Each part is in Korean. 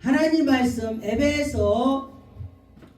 하나님 말씀 에베소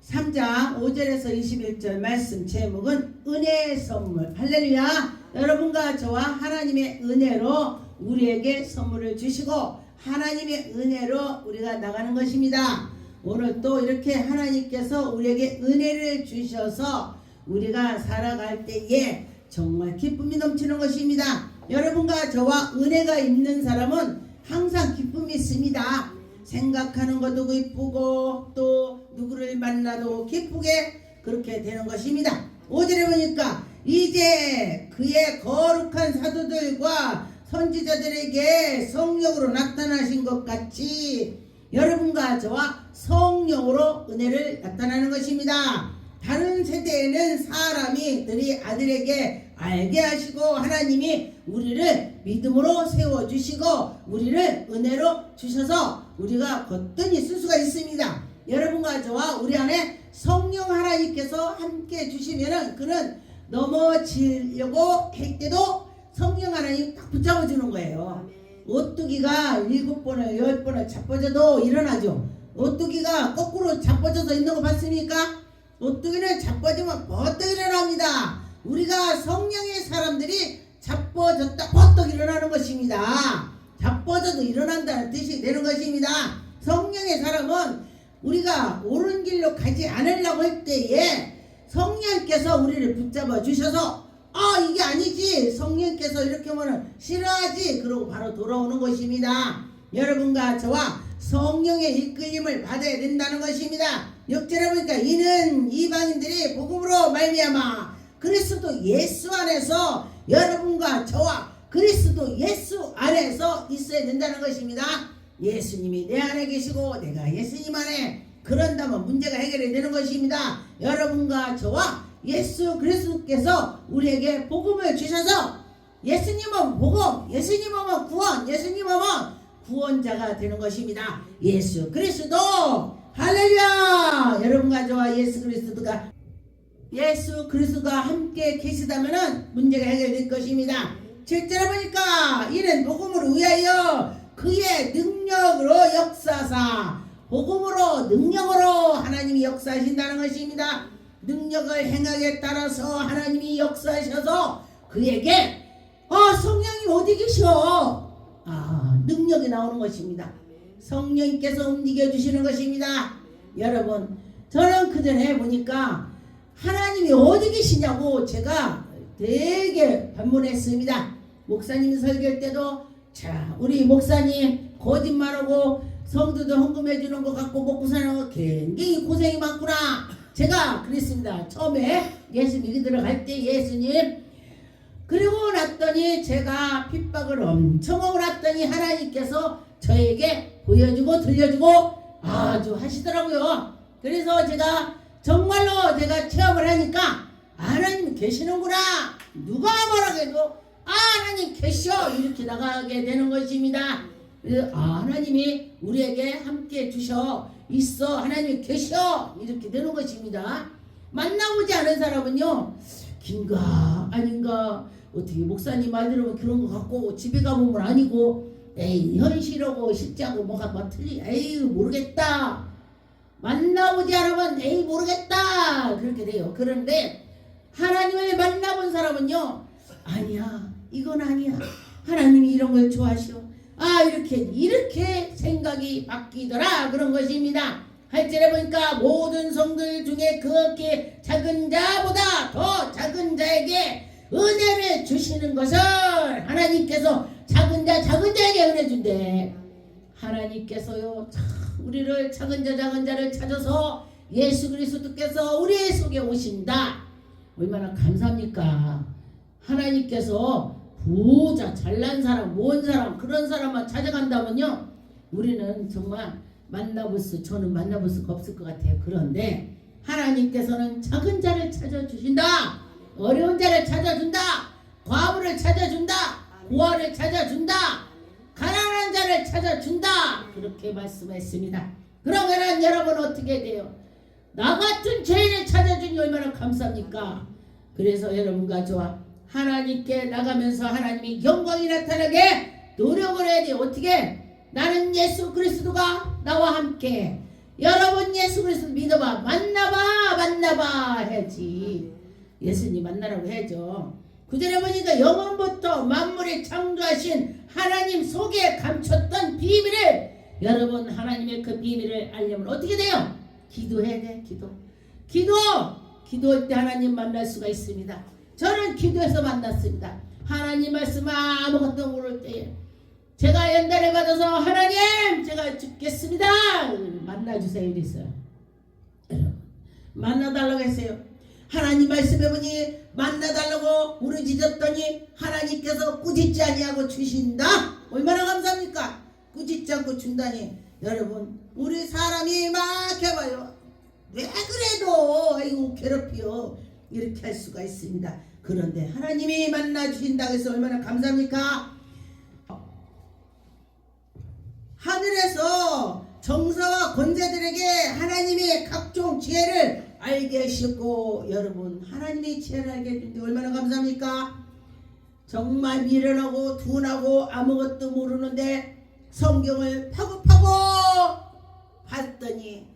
3장 5절에서 21절 말씀 제목은 은혜의 선물. 할렐루야. 여러분과 저와 하나님의 은혜로 우리에게 선물을 주시고 하나님의 은혜로 우리가 나가는 것입니다. 오늘 또 이렇게 하나님께서 우리에게 은혜를 주셔서 우리가 살아갈 때에 정말 기쁨이 넘치는 것입니다. 여러분과 저와 은혜가 있는 사람은 항상 기쁨이 있습니다. 생각하는 것도 기쁘고 또 누구를 만나도 기쁘게 그렇게 되는 것입니다. 5절에 보니까 이제 그의 거룩한 사도들과 선지자들에게 성령으로 나타나신 것 같이 여러분과 저와 성령으로 은혜를 나타나는 것입니다. 다른 세대에는 사람들이 아들에게 알게 하시고 하나님이 우리를 믿음으로 세워주시고 우리를 은혜로 주셔서 우리가 거뜬히 쓸 수가 있습니다. 여러분과 저와 우리 안에 성령 하나님께서 함께 주시면은 그는 넘어지려고 할 때도 성령 하나님 딱 붙잡아주는 거예요. 오뚜기가 7번을 10번을 자빠져도 일어나죠. 오뚜기가 거꾸로 자빠져서 있는 거 봤습니까? 오뚜기는 자빠지면 버떡 일어납니다. 우리가 성령의 사람들이 자빠졌다 버떡 일어나는 것입니다. 자빠져도 일어난다는 뜻이 되는 것입니다. 성령의 사람은 우리가 옳은 길로 가지 않으려고 할 때에 성령께서 우리를 붙잡아 주셔서 이게 아니지, 성령께서 이렇게 하면 싫어하지, 그러고 바로 돌아오는 것입니다. 여러분과 저와 성령의 이끌림을 받아야 된다는 것입니다. 6절에 보니까 이는 이방인들이 복음으로 말미암아 그리스도 예수 안에서 여러분과 저와 그리스도 예수 안에서 있어야 된다는 것입니다. 예수님이 내 안에 계시고 내가 예수님 안에, 그런다면 문제가 해결이 되는 것입니다. 여러분과 저와 예수 그리스도께서 우리에게 복음을 주셔서 예수님은 복음, 예수님은 구원, 예수님은 구원자가 되는 것입니다. 예수 그리스도. 할렐루야. 여러분과 저와 예수 그리스도가 함께 계시다면 문제가 해결될 것입니다. 7절에 보니까 이는 복음을 위하여 그의 능력으로 역사사, 복음으로 능력으로 하나님이 역사하신다는 것입니다. 능력을 행하기에 따라서 하나님이 역사하셔서 그에게 성령이 어디 계셔? 능력이 나오는 것입니다. 성령께서 움직여 주시는 것입니다. 여러분, 저는 그 전에 보니까 하나님이 어디 계시냐고 제가 되게 반문했습니다. 목사님 설교할 때도 우리 목사님 거짓말하고 성도들 헌금해 주는 것 갖고 먹고 사는 거 굉장히 고생이 많구나. 제가 그랬습니다. 처음에 예수 믿기 들어갈 때 예수님. 그리고 났더니 제가 핍박을 엄청 하고 났더니 하나님께서 저에게 보여주고 들려주고 아주 하시더라고요. 그래서 제가 정말로 제가 체험을 하니까 하나님 계시는구나. 누가 뭐라고 해도 하나님 계셔, 이렇게 나가게 되는 것입니다. 그래서 하나님이 우리에게 함께 주셔 있어, 하나님이 계셔, 이렇게 되는 것입니다. 만나보지 않은 사람은요, 긴가 아닌가, 어떻게 목사님 말 들으면 그런 거 같고 집에 가보면 아니고, 에이 현실하고 실제하고 뭐가 틀리, 에이 모르겠다. 만나보지 않으면 에이 모르겠다, 그렇게 돼요. 그런데 하나님을 만나본 사람은요, 아니야, 이건 아니야, 하나님이 이런 걸 좋아하셔, 이렇게 생각이 바뀌더라, 그런 것입니다. 8절에 보니까 모든 성들 중에 그렇게 작은 자보다 더 작은 자에게 은혜를 주시는 것을 하나님께서 작은 자에게 은혜 준대. 하나님께서요, 우리를 작은 자를 찾아서 예수 그리스도께서 우리 속에 오신다. 얼마나 감사합니까? 하나님께서 부자, 잘난 사람, 모은 사람, 그런 사람만 찾아간다면요, 우리는 정말 저는 만나볼 수가 없을 것 같아요. 그런데 하나님께서는 작은 자를 찾아주신다. 어려운 자를 찾아준다. 과부를 찾아준다. 고아를 찾아준다. 가난한 자를 찾아준다. 그렇게 말씀했습니다. 그러면 여러분 어떻게 돼요? 나 같은 죄인을 찾아주니 얼마나 감사합니까? 그래서 여러분과 저와 하나님께 나가면서 하나님이 영광이 나타나게 노력을 해야 돼요. 어떻게? 나는 예수 그리스도가 나와 함께 여러분 예수 그리스도 믿어봐. 만나봐 해야지. 예수님 만나라고 해야죠. 구절에 보니까 영원부터 만물을 창조하신 하나님 속에 감췄던 비밀을, 여러분 하나님의 그 비밀을 알려면 어떻게 돼요? 기도해야 돼. 기도할 때 하나님 만날 수가 있습니다. 저는 기도해서 만났습니다. 하나님 말씀 아무것도 모를 때에 제가 연단을 받아서 하나님 제가 죽겠습니다 만나주세요 이랬어요. 여러분 만나달라고 했어요. 하나님 말씀해 보니 만나달라고 부르짖었더니 하나님께서 꾸짖지 아니하고 주신다. 얼마나 감사합니까? 꾸짖지 않고 준다니. 여러분 우리 사람이 막 해봐요. 왜 그래도 아이고 괴롭혀 이렇게 할 수가 있습니다. 그런데 하나님이 만나주신다고 해서 얼마나 감사합니까? 하늘에서 정사와 권세들에게 하나님의 각종 지혜를 알게 하셨고, 여러분 하나님의 지혜를 알게 해주는데 얼마나 감사합니까? 정말 미련하고 둔하고 아무것도 모르는데 성경을 파고파고 봤더니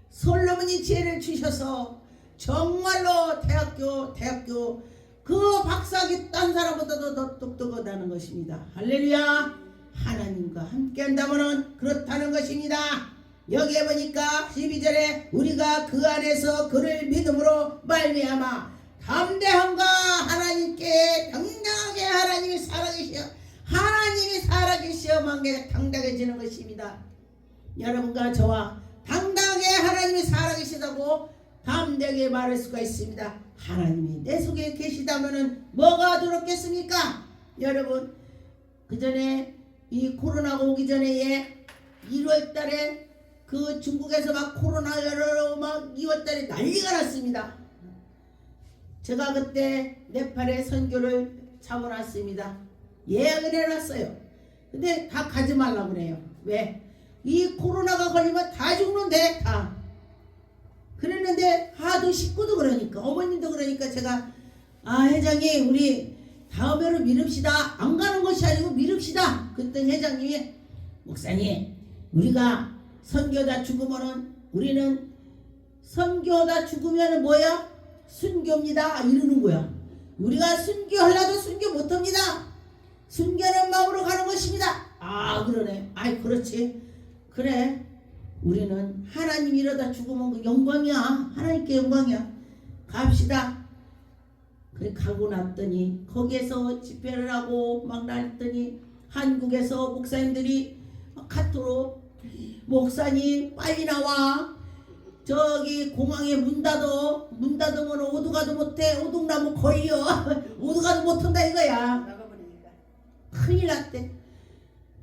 솔로몬이 지혜를 주셔서 정말로 대학교 그 박사학위 딴 사람보다도 더 똑똑하다는 것입니다. 할렐루야. 하나님과 함께 한다면 그렇다는 것입니다. 여기에 보니까 12절에 우리가 그 안에서 그를 믿음으로 말미암아 담대함과 하나님께 당당하게 하나님이 살아계시어 만개가 당당해지는 것입니다. 여러분과 저와 당당하게 하나님이 살아계시다고 담대하게 말할 수가 있습니다. 하나님이 내 속에 계시다면 뭐가 두렵겠습니까? 여러분 그 전에 이 코로나가 오기 전에 1월달에 그 중국에서 막 코로나로 막 2월달에 난리가 났습니다. 제가 그때 네팔에 선교를 잡아놨습니다. 예약을 해놨어요. 근데 다 가지 말라고 그래요. 왜? 이 코로나가 걸리면 다 죽는데 다. 그랬는데 하도 식구도 그러니까 어머님도 그러니까 제가 회장님 우리 다음에로 미룹시다. 안 가는 것이 아니고 미룹시다. 그랬더니 회장님이 목사님 우리가 선교다 죽으면은 우리는 선교다 죽으면은 뭐야? 순교입니다. 이러는 거야. 우리가 순교하려도 순교 못합니다. 순교하는 마음으로 가는 것입니다. 그러네. 그렇지. 그래. 우리는 하나님 이러다 죽으면 그 영광이야. 하나님께 영광이야. 갑시다. 그래 가고 났더니 거기에서 집회를 하고 막 났더니 한국에서 목사님들이 카톡으로 목사님 빨리 나와. 저기 공항에 문 닫으면 오도가도 못해. 오동나무 걸려. 오도가도 못한다 이거야. 큰일 났대.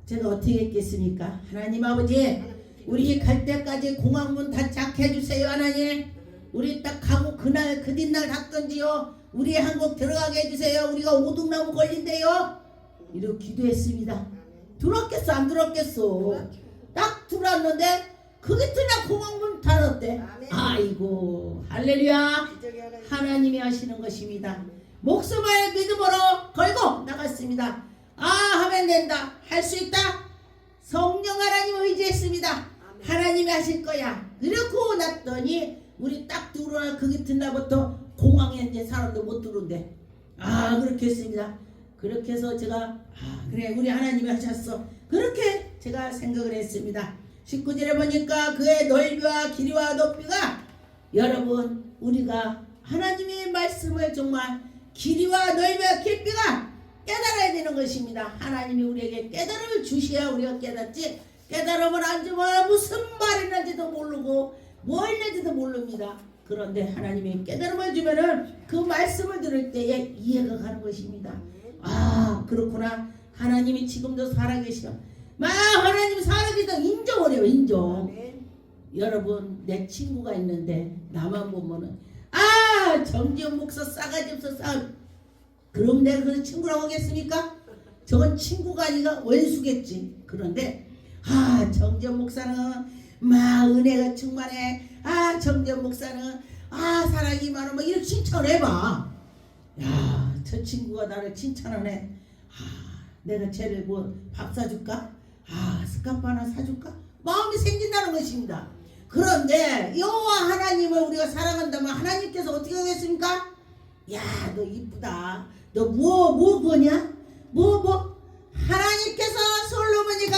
제가 어떻게 했겠습니까? 하나님 아버지 우리 갈 때까지 공항문 닫게 해주세요. 하나님 우리 딱 가고 그날 그 뒷날 닫던지요. 우리 한국 들어가게 해주세요. 우리가 오동나무 걸린대요. 이렇게 기도했습니다. 들었겠어 안 들었겠어? 딱 들어왔는데 그게 뜨나 공항문 닫았대. 아이고 할렐루야. 하나님이 하시는 것입니다. 목숨을 믿음으로 걸고 나갔습니다. 하면 된다. 할 수 있다. 성령 하나님을 의지했습니다. 하나님이 하실 거야. 이러고 났더니 우리 딱 들어와 그 같은 날부터 공항에 이제 사람들 못 들어온대. 그렇게 했습니다. 그렇게 해서 제가 그래 우리 하나님이 하셨어. 그렇게 제가 생각을 했습니다. 19절에 보니까 그의 넓이와 길이와 높이가 여러분 우리가 하나님의 말씀을 정말 길이와 넓이와 깊이가 깨달아야 되는 것입니다. 하나님이 우리에게 깨달음을 주셔야 우리가 깨닫지 깨달음을 안 주면 무슨 말이 있는지도 모르고 뭐 있는지도 모릅니다. 그런데 하나님이 깨달음을 주면은 그 말씀을 들을 때에 이해가 가는 것입니다. 그렇구나. 하나님이 지금도 살아계셔. 하나님 살아계셔. 인정을 해요. 인정. 여러분 내 친구가 있는데 나만 보면은 정지영 목사 싸가지 없어 그럼 내가 그 친구라고 하겠습니까? 저건 친구가 아니라 원수겠지. 그런데 정지영 목사는 막 은혜가 충만해. 정지영 목사는 사랑이 많아. 막 이렇게 칭찬을 해봐. 저 친구가 나를 칭찬하네. 내가 쟤를 뭐 밥 사줄까? 스카프 하나 사줄까? 마음이 생긴다는 것입니다. 그런데 여호와 하나님을 우리가 사랑한다면 하나님께서 어떻게 하겠습니까? 야, 너 이쁘다. 너 뭐 그거냐? 하나님께서 솔로몬이가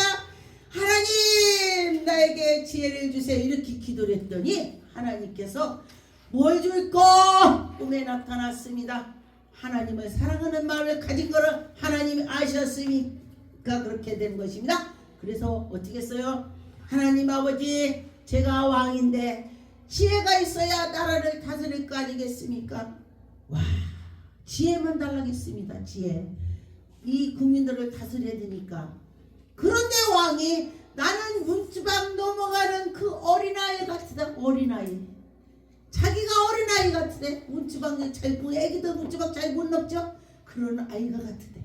하나님 나에게 지혜를 주세요 이렇게 기도를 했더니 하나님께서 뭘 줄까? 꿈에 나타났습니다. 하나님을 사랑하는 마음을 가진 거를 하나님이 아셨으니까 그렇게 된 것입니다. 그래서 어떻게 했어요? 하나님 아버지, 제가 왕인데 지혜가 있어야 나라를 다스릴 거 아니겠습니까? 와, 지혜만 달라겠습니다. 지혜. 이 국민들을 다스려야 되니까. 그런데 왕이 나는 문지방 넘어가는 그 어린아이 같으다. 어린아이. 자기가 어린아이 같으대. 문지방 잘, 애기도 문지방 잘 못 넘죠? 그런 아이가 같으대.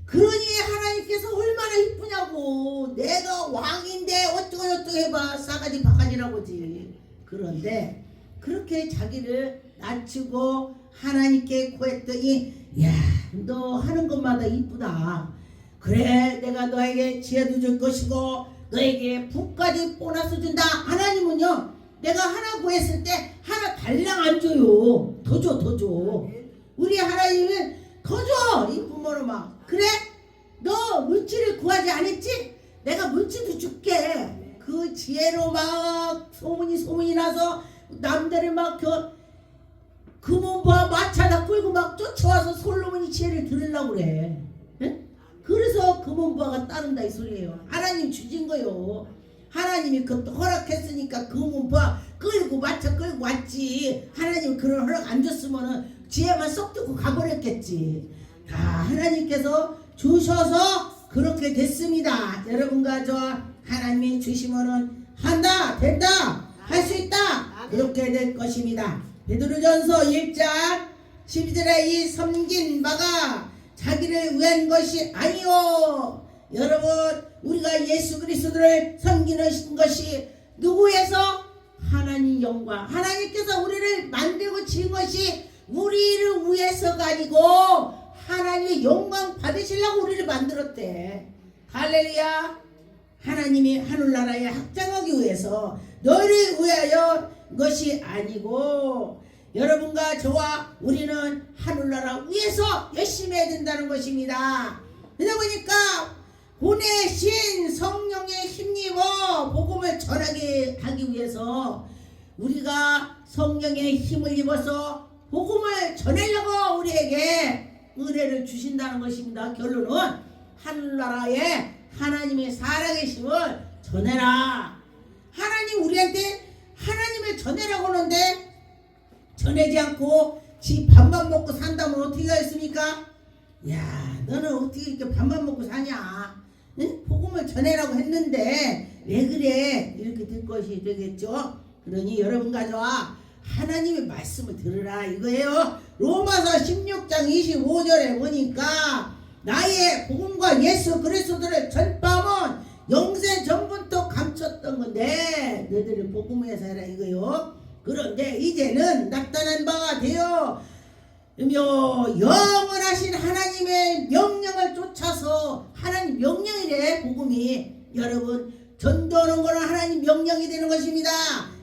그러니 하나님께서 얼마나 이쁘냐고. 내가 왕인데 어쩌고 해봐. 싸가지 바가지라고지. 그런데 그렇게 자기를 낮추고 하나님께 구했더니 야, 너 하는 것마다 이쁘다. 그래, 내가 너에게 지혜도 줄 것이고 너에게 북까지 보너스 준다. 하나님은요, 내가 하나 구했을 때 하나 달랑 안 줘요. 더 줘. 우리 하나님은 더 줘. 이 부모로 막. 그래? 너 물질을 구하지 않았지? 내가 물질도 줄게. 그 지혜로 막 소문이 나서 남들을 막 금은보와 마차다 끌고 막 쫓아와서 솔로몬이 지혜를 들으려고 그래. 예? 그래서 금은보화가 따른다 이 소리예요. 하나님 주신 거요. 하나님이 그것도 허락했으니까 금은보화 끌고 마차 끌고 왔지. 하나님 그런 허락 안 줬으면은 지혜만 쏙 듣고 가버렸겠지. 다 하나님께서 주셔서 그렇게 됐습니다. 여러분과 저 하나님이 주시면은 한다, 된다, 할 수 있다. 그렇게 될 것입니다. 베드로전서 1장 12절에 이 섬긴 바가 자기를 위한 것이 아니요. 여러분, 우리가 예수 그리스도를 섬기는 것이 누구에서? 하나님 영광. 하나님께서 우리를 만들고 지은 것이 우리를 위해서가 아니고 하나님의 영광 받으시려고 우리를 만들었대. 할렐루야. 하나님이 하늘나라에 확장하기 위해서 너희를 위하여 것이 아니고 여러분과 저와 우리는 하늘나라 위해서 열심히 해야 된다는 것입니다. 그러다 보니까 보내신 성령의 힘입어 복음을 전하게 하기 위해서 우리가 성령의 힘을 입어서 복음을 전하려고 우리에게 은혜를 주신다는 것입니다. 결론은 하늘나라에 하나님의 살아계심을 전해라. 하나님 우리한테 하나님을 전해라고 하는데 전하지 않고 지 밥만 먹고 산다면 어떻게 하겠습니까? 야, 너는 어떻게 이렇게 밥만 먹고 사냐? 응? 복음을 전해라고 했는데 왜 그래? 이렇게 될 것이 되겠죠. 그러니 여러분과 저와 하나님의 말씀을 들으라 이거예요. 로마서 16장 25절에 보니까 나의 복음과 예수 그리스도를 전파하면 영세 전부터 감췄던 건데 너희들이 복음에서 해라 이거요. 그런데 이제는 나타난 바가 되어 영원하신 하나님의 명령을 쫓아서 하나님 명령이래. 복음이 여러분 전도하는 거는 하나님 명령이 되는 것입니다.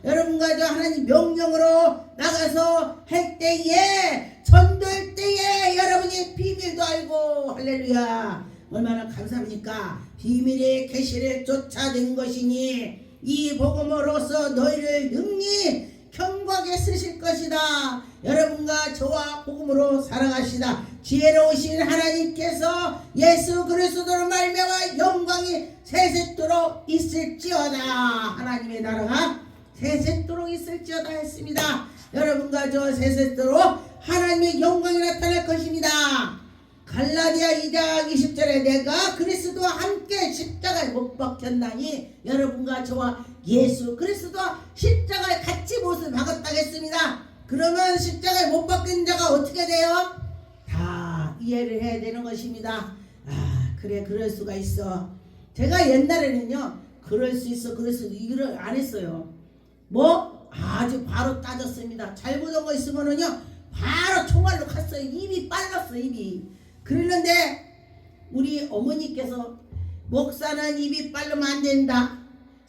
여러분과 저 하나님 명령으로 나가서 할 때에 전도할 때에 여러분이 비밀도 알고 할렐루야 얼마나 감사합니까? 비밀의 계시를 쫓아낸 것이니 이 복음으로서 너희를 능히 경고하게 쓰실 것이다. 여러분과 저와 복음으로 살아가시다. 지혜로우신 하나님께서 예수 그리스도로 말미암아 영광이 세세토록 있을지어다. 하나님의 나라가 세세토록 있을지어다 했습니다. 여러분과 저 세세토록 하나님의 영광이 나타날 것입니다. 갈라디아 2장 20절에 내가 그리스도와 함께 십자가에 못 박혔나니 여러분과 저와 예수 그리스도와 십자가에 같이 못을 박았다 했습니다. 그러면 십자가에 못 박힌 자가 어떻게 돼요? 다 이해를 해야 되는 것입니다. 아, 그래, 그럴 수가 있어. 제가 옛날에는요 그럴 수 있어 이걸 안 했어요. 뭐 아주 바로 따졌습니다. 잘못한 거 있으면은요 바로 총알로 갔어요. 입이 빨랐어 입이. 그러는데 우리 어머니께서 목사는 입이 빨르면 안 된다.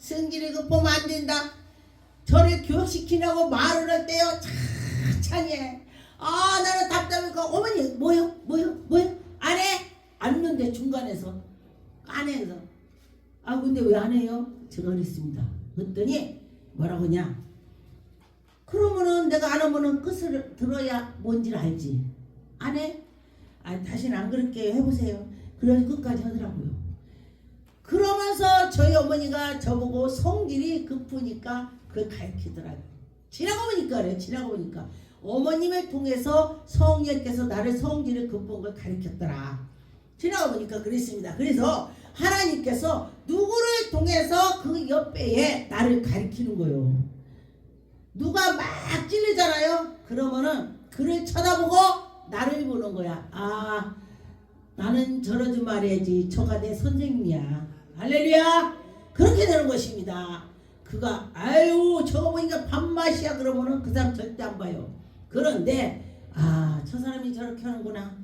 성질이 급하면 안 된다. 저를 교육시키려고 말을 할 때요 찬찬히 해. 아 나는 답답하니까 어머니 뭐요 안 해? 안는데 중간에서 안 해서 아 근데 왜 안 해요? 제가 그랬습니다. 그랬더니 뭐라고 하냐, 그러면은 내가 안 하면은 끝을 들어야 뭔지를 알지. 안 해? 아 다시는 안 그렇게 해보세요. 그래서 끝까지 하더라고요. 그러면서 저희 어머니가 저보고 성질이 급으니까 그걸 가르치더라고요. 지나고 보니까 그래요. 지나고 보니까 어머님을 통해서 성령께서 나를 성질을 급한 걸 가르쳤더라. 지나고 보니까 그랬습니다. 그래서 하나님께서 누구를 통해서 그 옆에 나를 가르치는 거예요. 누가 막 찔리잖아요. 그러면은 그를 쳐다보고 나를 보는 거야. 아 나는 저러지 말아야지. 저가 내 선생님이야. 할렐루야. 그렇게 되는 것입니다. 그가 아유 저거 보니까 밥맛이야 그러면은 그 사람 절대 안 봐요. 그런데 아 저 사람이 저렇게 하는구나.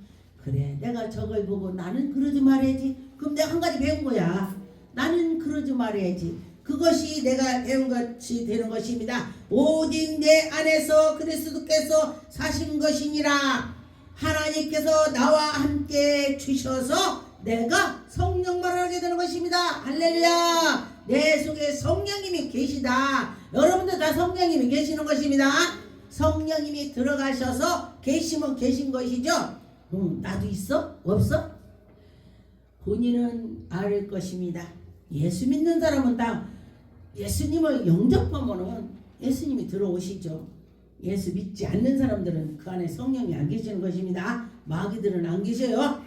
그래 내가 저걸 보고 나는 그러지 말아야지. 그럼 내가 한 가지 배운 거야. 나는 그러지 말아야지. 그것이 내가 배운 것이 되는 것입니다. 오직 내 안에서 그리스도께서 사신 것이니라. 하나님께서 나와 함께 주셔서 내가 성령만을 하게 되는 것입니다. 할렐루야. 내 속에 성령님이 계시다. 여러분들 다 성령님이 계시는 것입니다. 성령님이 들어가셔서 계시면 계신 것이죠. 나도 있어? 없어? 본인은 알 것입니다. 예수 믿는 사람은 다 예수님을 영접하면은 예수님이 들어오시죠. 예수 믿지 않는 사람들은 그 안에 성령이 안 계시는 것입니다. 마귀들은 안 계셔요.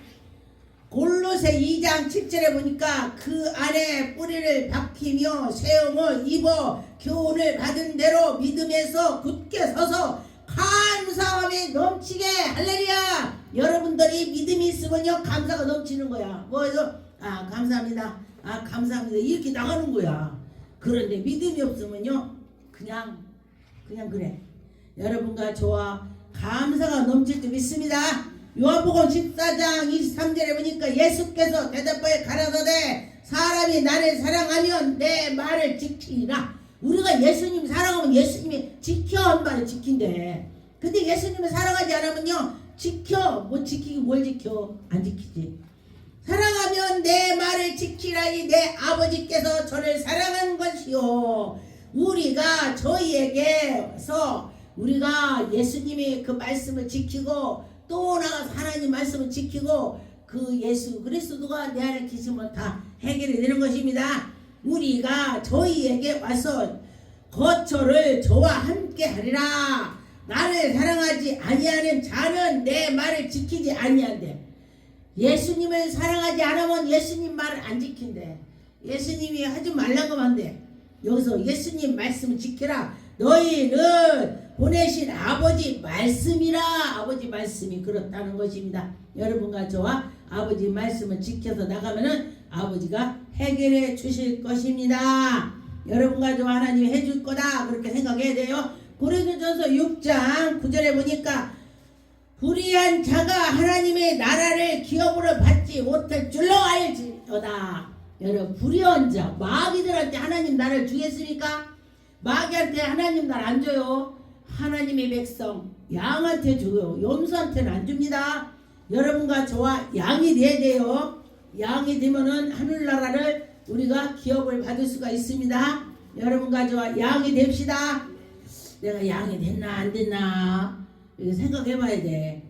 골로새 2장 7절에 보니까 그 안에 뿌리를 박히며 세움을 입어 교훈을 받은 대로 믿음에서 굳게 서서 감사함이 넘치게. 할렐루야. 여러분들이 믿음이 있으면요 감사가 넘치는 거야. 뭐해서 아 감사합니다. 아 감사합니다. 이렇게 나가는 거야. 그런데 믿음이 없으면요 그냥 그래. 여러분과 저와 감사가 넘칠 줄 믿습니다. 요한복음 14장 23절에 보니까 예수께서 대답하여 가라사대 사람이 나를 사랑하면 내 말을 지키리라. 우리가 예수님 사랑하면 예수님이 지켜 한 말을 지킨대. 근데 예수님을 사랑하지 않으면요 지켜 뭐 지키기 뭘 지켜 안 지키지. 사랑하면 내 말을 지키라니 내 아버지께서 저를 사랑한 것이요. 우리가 저희에게서 우리가 예수님이 그 말씀을 지키고 또 나가서 하나님 말씀을 지키고 그 예수 그리스도가 내 안에 계시면 다 해결이 되는 것입니다. 우리가 저희에게 와서 거처를 저와 함께 하리라. 나를 사랑하지 아니하는 자는 내 말을 지키지 아니한대. 예수님을 사랑하지 않으면 예수님 말을 안 지킨대. 예수님이 하지 말라고 한대. 여기서 예수님 말씀을 지키라. 너희는 보내신 아버지 말씀이라. 아버지 말씀이 그렇다는 것입니다. 여러분과 저와 아버지 말씀을 지켜서 나가면은 아버지가 해결해 주실 것입니다. 여러분과 저와 하나님이 해줄 거다 그렇게 생각해야 돼요. 고린도전서 6장 9절에 보니까 불의한 자가 하나님의 나라를 기업으로 받지 못할 줄로 알지어다. 여러분 불의한 자 마귀들한테 하나님 나라를 주겠습니까? 마귀한테 하나님 나라 안 줘요. 하나님의 백성 양한테 줘요. 염소한테는 안 줍니다. 여러분과 저와 양이 돼야 돼요. 양이 되면은 하늘나라를 우리가 기업을 받을 수가 있습니다. 여러분과 저와 양이 됩시다. 내가 양이 됐나 안 됐나 이거 생각해 봐야 돼.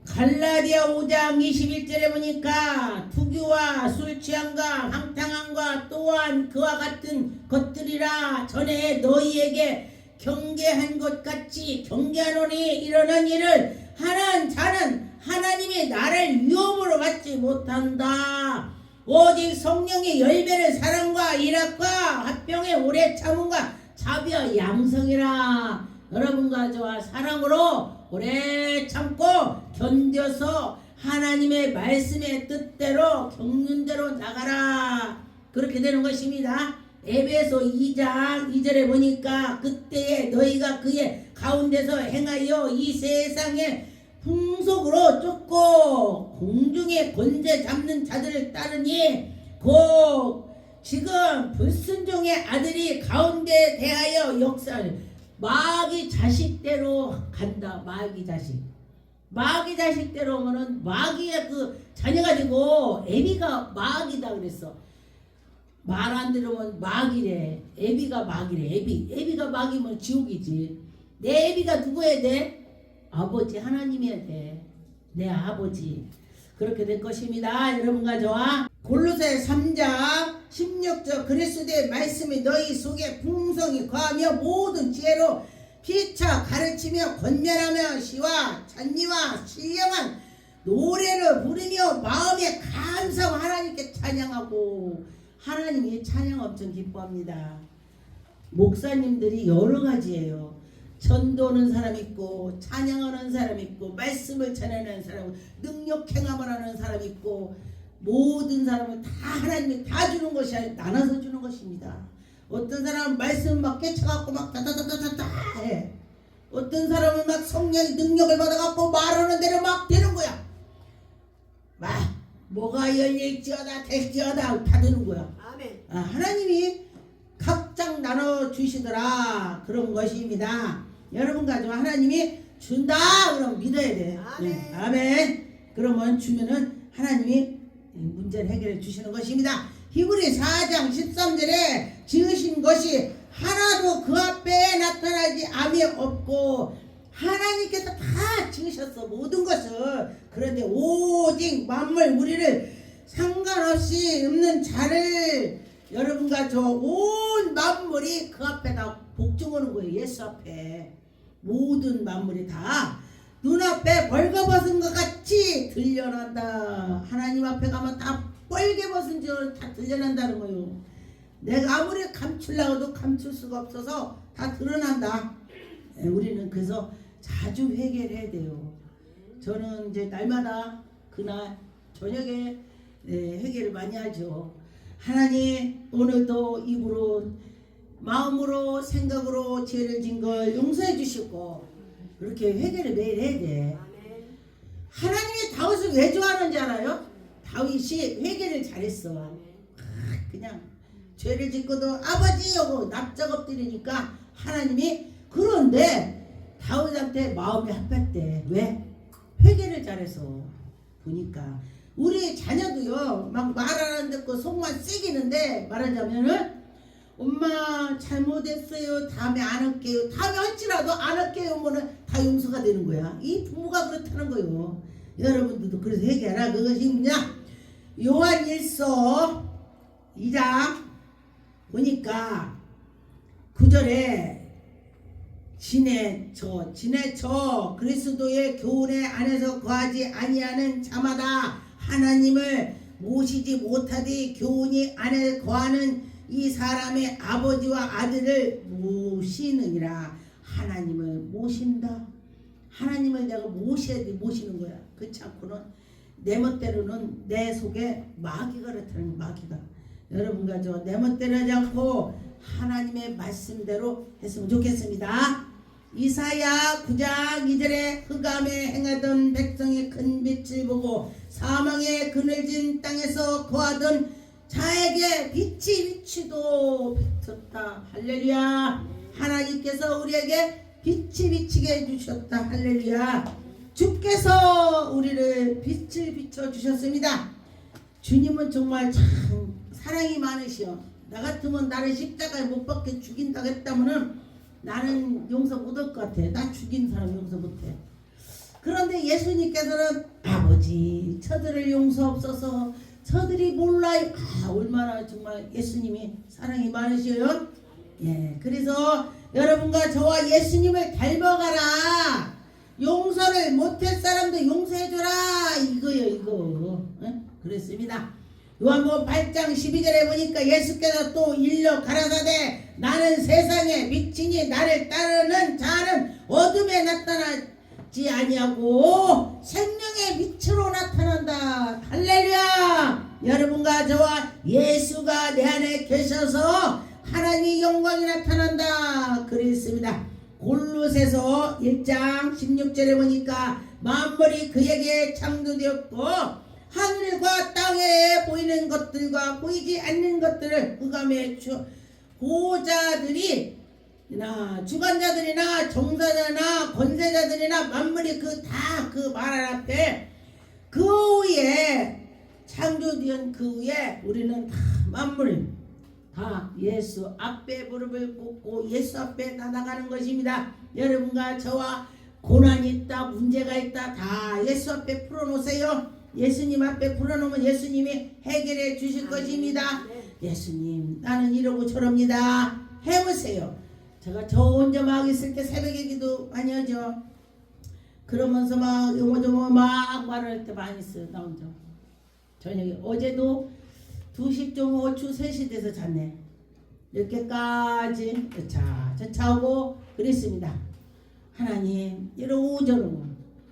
갈라디아 5장 21절에 보니까 투기와 술취함과 황탕함과 또한 그와 같은 것들이라 전에 너희에게 경계한 것 같이 경계하노니 이러는 일을 하는 자는 하나님의 나를 위험으로 받지 못한다. 오직 성령의 열매는 사랑과 일합과 화평의 오래 참음과 자비와 양성이라. 여러분과 저와 사랑으로 오래 참고 견뎌서 하나님의 말씀의 뜻대로 경륜대로 나가라. 그렇게 되는 것입니다. 에베소 2장 2절에 보니까 그때에 너희가 그의 가운데서 행하여 이 세상의 풍속으로 쫓고 공중의 권세 잡는 자들을 따르니 곧 지금 불순종의 아들이 가운데 대하여 역사를 마귀 자식대로 간다. 마귀 자식. 마귀 자식대로 오면은 마귀의 그 자녀가 되고 애비가 마귀다 그랬어. 말 안 들으면 마귀래. 애비가 마귀래. 애비가 마귀면 지옥이지. 내 애비가 누구야 돼? 아버지 하나님이야 돼. 내 아버지. 그렇게 될 것입니다. 여러분과 저와 골로새 3장 16절 그리스도의 말씀이 너희 속에 풍성히 거하며 모든 지혜로 피차 가르치며 권면하며 시와 찬미와 신령한 노래를 부르며 마음에 감사하고 하나님께 찬양하고 하나님이 찬양 엄청 기뻐합니다. 목사님들이 여러 가지예요. 전도하는 사람 있고 찬양하는 사람 있고 말씀을 전하는 사람 능력 행함을 하는 사람 있고 모든 사람을 다 하나님이 다 주는 것이 아니라 나눠서 주는 것입니다. 어떤 사람은 말씀 막 깨쳐갖고 막 다다다다다 해. 어떤 사람은 막 성령의 능력을 받아갖고 말하는 대로 막 되는 거야. 막 뭐가 열릴지어다 될지어다 다 되는 거야. 아멘. 하나님이 각장 나눠 주시더라 그런 것입니다. 여러분과 저 하나님이 준다 그럼 믿어야 돼. 아멘. 네, 아멘. 그러면 주면은 하나님이 문제를 해결해 주시는 것입니다. 히브리 4장 13절에 지으신 것이 하나도 그 앞에 나타나지 암이 없고 하나님께서 다 지으셨어 모든 것을. 그런데 오직 만물 우리를 상관없이 없는 자를 여러분과 저 온 만물이 그 앞에 다 복종하는 거예요. 예수 앞에 모든 만물이 다 눈앞에 벌거벗은 것 같이 들려난다. 하나님 앞에 가면 다 빨개벗은 줄 다 들려난다는 거예요. 내가 아무리 감추려고도 감출 수가 없어서 다 드러난다. 우리는 그래서 자주 회개를 해야 돼요. 저는 이제 날마다 그날 저녁에 회개를 많이 하죠. 하나님 오늘도 입으로 마음으로 생각으로 죄를 진 걸 용서해 주시고 그렇게 회개를 매일 해야 돼. 하나님이 다윗을 왜 좋아하는지 알아요? 다윗이 회개를 잘했어. 그냥 죄를 짓고도 아버지 하고 납작 엎드리니까 하나님이 그런데 다윗한테 마음이 합했대. 왜? 회개를 잘해서. 보니까 우리 자녀도요 막 말 안 듣고 속만 새기는데 말하자면은 엄마 잘못했어요. 다음에 안 할게요. 다음에 할지라도 안 할게요. 하면은 다 용서가 되는 거야. 이 부모가 그렇다는 거예요. 여러분들도 그래서 회개하라. 그것이 뭐냐? 요한일서 2장 보니까 9절에 지내쳐 그리스도의 교훈의 안에서 거하지 아니하는 자마다 하나님을 모시지 못하되 교훈이 안에 거하는 이 사람의 아버지와 아들을 모시느니라. 하나님을 모신다. 하나님을 내가 모셔야 돼. 모시는 거야. 그렇지 않고는 내 멋대로는 내 속에 마귀가 나타나는 마귀가. 여러분과 저 내 멋대로 하지 않고 하나님의 말씀대로 했으면 좋겠습니다. 이사야 9장 2절에 흑암에 행하던 백성이 큰 빛을 보고 사망의 그늘진 땅에서 거하던 자에게 빛이 비치도 비쳤다. 할렐루야. 하나님께서 우리에게 빛이 비치게 해주셨다. 할렐루야. 주께서 우리를 빛을 비춰주셨습니다. 주님은 정말 참 사랑이 많으시오. 나 같으면 나를 십자가에 못 박혀 죽인다고 했다면은 나는 용서 못할 것 같아. 나 죽인 사람 용서 못해. 그런데 예수님께서는 아버지 저들을 용서없어서 저들이 몰라요. 얼마나 정말 예수님이 사랑이 많으셔요. 예, 그래서 여러분과 저와 예수님을 닮아가라. 용서를 못할 사람도 용서해줘라. 이거요 이거. 그랬습니다. 요한복음 8장 12절에 보니까 예수께서 또 일러 가라사대 나는 세상의 빛이니 나를 따르는 자는 어둠에 나타나지 아니하고 생명의 빛으로 나타난다. 할렐루야. 여러분과 저와 예수가 내 안에 계셔서 하나님의 영광이 나타난다. 그랬습니다. 골로새서 1장 16절에 보니까 만물이 그에게 창조되었고 하늘과 땅에 보이는 것들과 보이지 않는 것들을 흑암의 보호자들이 주관자들이나 정사자나 권세자들이나 만물이 그 말 앞에 그 위에 창조되은 그 위에 우리는 다 만물 다 예수 앞에 무릎을 꿇고 예수 앞에 나아가는 것입니다. 여러분과 저와 고난이 있다 문제가 있다 다 예수 앞에 풀어놓으세요. 예수님 앞에 풀어놓으면 예수님이 해결해 주실 것입니다. 예수님 나는 이러고 저럽니다 해보세요. 제가 저 혼자 막 있을 때 새벽에 기도 많이 하죠. 그러면서 막 요모조모 막 말할 때 많이 있어요. 나 혼자 저녁에 어제도 2시 좀 5초 3시 돼서 잤네. 이렇게까지 차차하고 그랬습니다. 하나님 이러고 저러고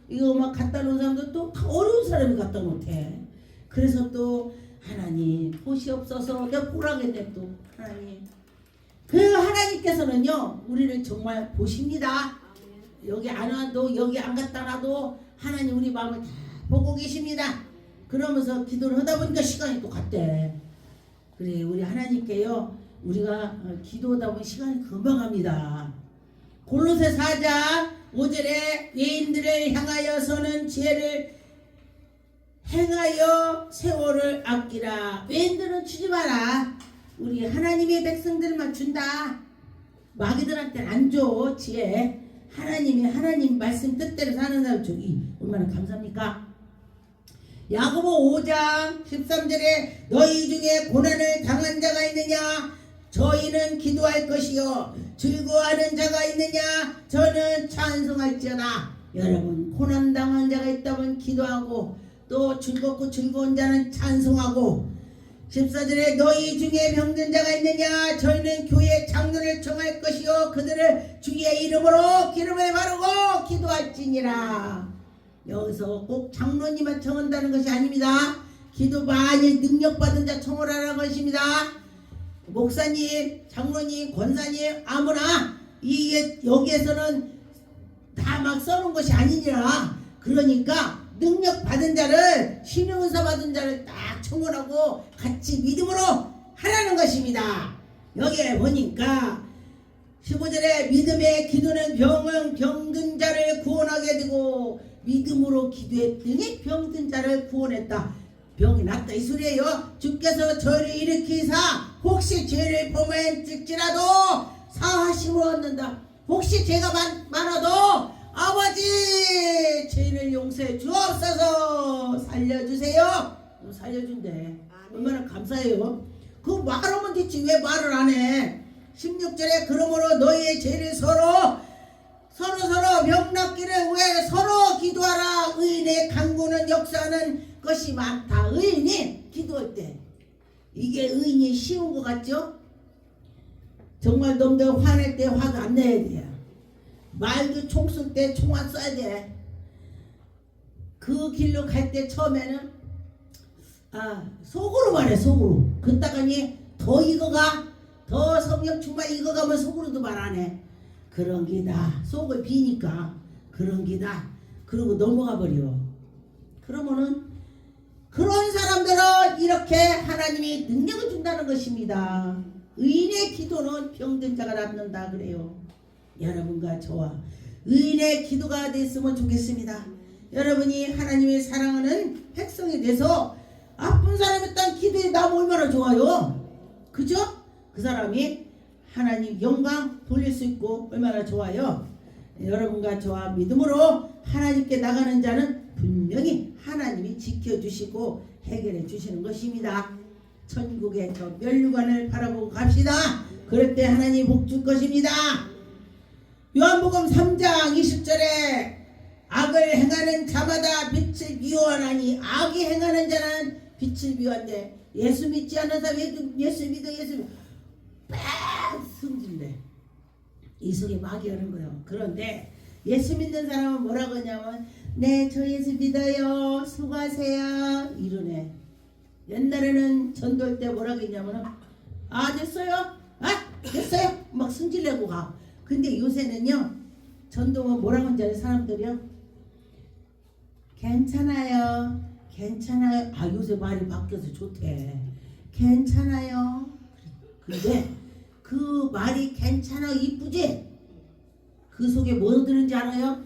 이거 막 갖다 놓은 사람도 또 어려운 사람이 갖다 놓대. 그래서 또 하나님 보시옵소서 내가 보라겠네. 또 하나님 그 하나님께서는요 우리를 정말 보십니다. 여기 안 와도 여기 안 갖다 놔도 하나님 우리 마음을 다 보고 계십니다. 그러면서 기도를 하다 보니까 시간이 또 갔대. 그래 우리 하나님께요 우리가 기도하다 보면 시간이 금방 갑니다. 골로새 4장 5절에 외인들을 향하여서는 지혜를 행하여 세월을 아끼라. 외인들은 주지 마라. 우리 하나님의 백성들만 준다. 마귀들한테는 안 줘. 지혜 하나님 말씀 뜻대로 사는 사람 저기 얼마나 감사합니까? 야고보 5장 13절에 너희 중에 고난을 당한 자가 있느냐? 저희는 기도할 것이요 즐거워하는 자가 있느냐? 저는 찬송할지어다. 여러분 고난 당한 자가 있다면 기도하고 또 즐겁고 즐거운 자는 찬송하고 14절에 너희 중에 병든 자가 있느냐? 저희는 교회 장로를 청할 것이요 그들을 주의 이름으로 기름을 바르고 기도할지니라. 여기서 꼭 장로님만 청한다는 것이 아닙니다. 기도 많이 능력받은 자 청하라는 것입니다. 목사님, 장로님, 권사님 아무나 여기에서는 다 막 써놓은 것이 아니니라. 그러니까 능력 받은 자를 신령은사 받은 자를 딱 청원하고 같이 믿음으로 하라는 것입니다. 여기에 보니까 15절에 믿음의 기도는 병든 자를 구원하게 되고 믿음으로 기도했더니 병든 자를 구원했다. 병이 낫다 이 소리예요. 주께서 저를 일으키사 혹시 죄를 범할지라도 사하심을 얻는다. 혹시 죄가 많아도 아버지 죄를 용서해 주옵소서. 살려주세요. 살려준대. 얼마나 감사해요. 그 말하면 됐지 왜 말을 안 해. 16절에 그러므로 너희의 죄를 서로 병 낫기를 왜 서로 기도하라. 의인의 간구는 역사하는 것이 많다. 의인이 기도할 때 이게 의인이 쉬운 것 같죠? 정말 놈들 화낼 때 화도 안 내야 돼요. 말도 총 쏠 때 총 안 쏴야 돼. 그 길로 갈 때 처음에는 속으로 말해. 속으로. 그따가니 더 익어가 더 성령 충만 익어가면 속으로도 말 안 해. 그런 기다. 속을 비니까 그런 기다. 그러고 넘어가 버려. 그러면은 그런 사람들은 이렇게 하나님이 능력을 준다는 것입니다. 의인의 기도는 병든 자가 낫는다 그래요. 여러분과 저와 의인의 기도가 됐으면 좋겠습니다. 여러분이 하나님의 사랑하는 백성이 돼서 아픈 사람이 딴 기도에 나면 얼마나 좋아요. 그죠? 그 사람이 하나님 영광 돌릴 수 있고 얼마나 좋아요. 여러분과 저와 믿음으로 하나님께 나가는 자는 분명히 하나님이 지켜주시고 해결해 주시는 것입니다. 천국의 저 면류관을 바라보고 갑시다. 그럴 때 하나님 복 줄 것입니다. 요한복음 3장 20절에 악을 행하는 자마다 빛을 미워하나니 악이 행하는 자는 빛을 미워한대. 예수 믿지 않는 사람 예수 믿어 빡 승질내. 이 속에 마귀가 하는 거예요. 그런데 예수 믿는 사람은 뭐라고 하냐면 네 저 예수 믿어요 수고하세요 이러네. 옛날에는 전도할 때 뭐라고 했냐면 됐어요? 됐어요? 막 승질내고 가. 근데 요새는요 전도면 뭐라고 하는지 사람들이요 괜찮아요 괜찮아요. 아 요새 말이 바뀌어서 좋대. 괜찮아요. 근데 그 말이 괜찮아 이쁘지? 그 속에 뭐 들은지 알아요?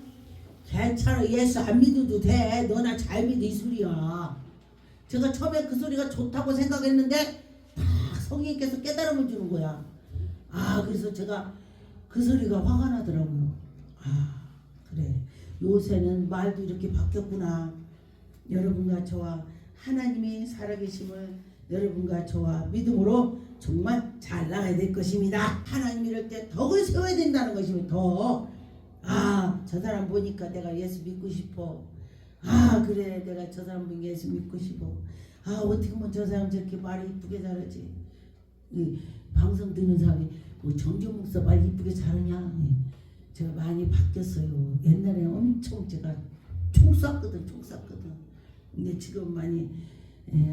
괜찮아 예수 안 믿어도 돼. 너나 잘 믿어 이 소리야. 제가 처음에 그 소리가 좋다고 생각했는데 딱 성령께서 깨달음을 주는 거야. 아 그래서 제가 그 소리가 화가 나더라고요. 아 그래 요새는 말도 이렇게 바뀌었구나. 여러분과 저와 하나님의 살아계심을 여러분과 저와 믿음으로 정말 잘 나가야 될 것입니다. 하나님 이럴 때 덕을 세워야 된다는 것이면 더 저 사람 보니까 내가 예수 믿고 싶어. 그래 내가 저 사람 보니까 예수 믿고 싶어. 어떻게 보면 저 사람 저렇게 말을 이쁘게 잘하지. 이 방송 듣는 사람이 뭐 정정 목사 말 이쁘게 잘하냐. 제가 많이 바뀌었어요. 옛날에 엄청 제가 총 쐈거든. 근데 지금 많이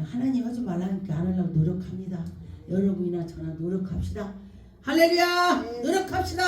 하나님 하지 말라니까 안 하려고 노력합니다. 여러분이나 저나 노력합시다. 할렐루야! 노력합시다.